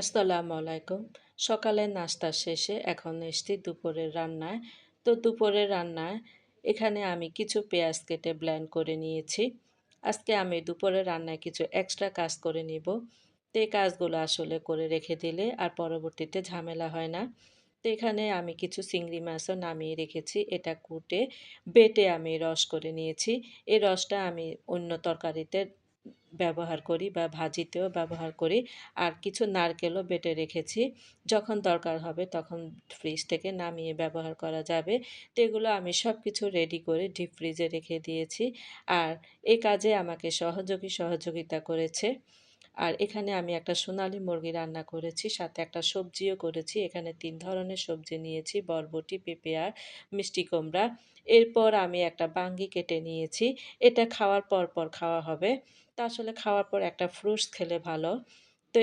আসসালামু আলাইকুম। সকালের নাস্তা শেষে এখন এসছি দুপুরের রান্নায়। তো দুপুরের রান্নায় এখানে আমি কিছু পেঁয়াজ কেটে ব্লেন্ড করে নিয়েছি। আজকে আমি দুপুরের রান্নায় কিছু এক্সট্রা কাজ করে নিব। তো এই কাজগুলো আসলে করে রেখে দিলে আর পরবর্তীতে ঝামেলা হয় না। তো এখানে আমি কিছু চিংড়ি মাছও নামিয়ে রেখেছি। এটা কুটে বেটে আমি রস করে নিয়েছি। এই রসটা আমি অন্য তরকারিতে ব্যবহার করি বা ভাজিতেও ব্যবহার করি। আর কিছু নারকেলও বেটে রেখেছি। যখন দরকার হবে তখন ফ্রিজ থেকে নামিয়ে ব্যবহার করা যাবে। তো এগুলো আমি সবকিছু রেডি করে ডিপ ফ্রিজে রেখে দিয়েছি। আর এই কাজে আমাকে সহযোগিতা করেছে। আর এখানে আমি একটা সোনালী মুরগি রান্না করেছি, সাথে একটা সবজিও করেছি। এখানে ৩ ধরনের সবজি নিয়েছি, বরবটি, পেঁপে আর মিষ্টি কুমড়া। এরপর আমি একটা বাঙ্গি কেটে নিয়েছি। এটা খাওয়ার পর খাওয়া হবে। তো আসলে খাওয়ার পর একটা ফ্রুটস খেলে ভালো। তো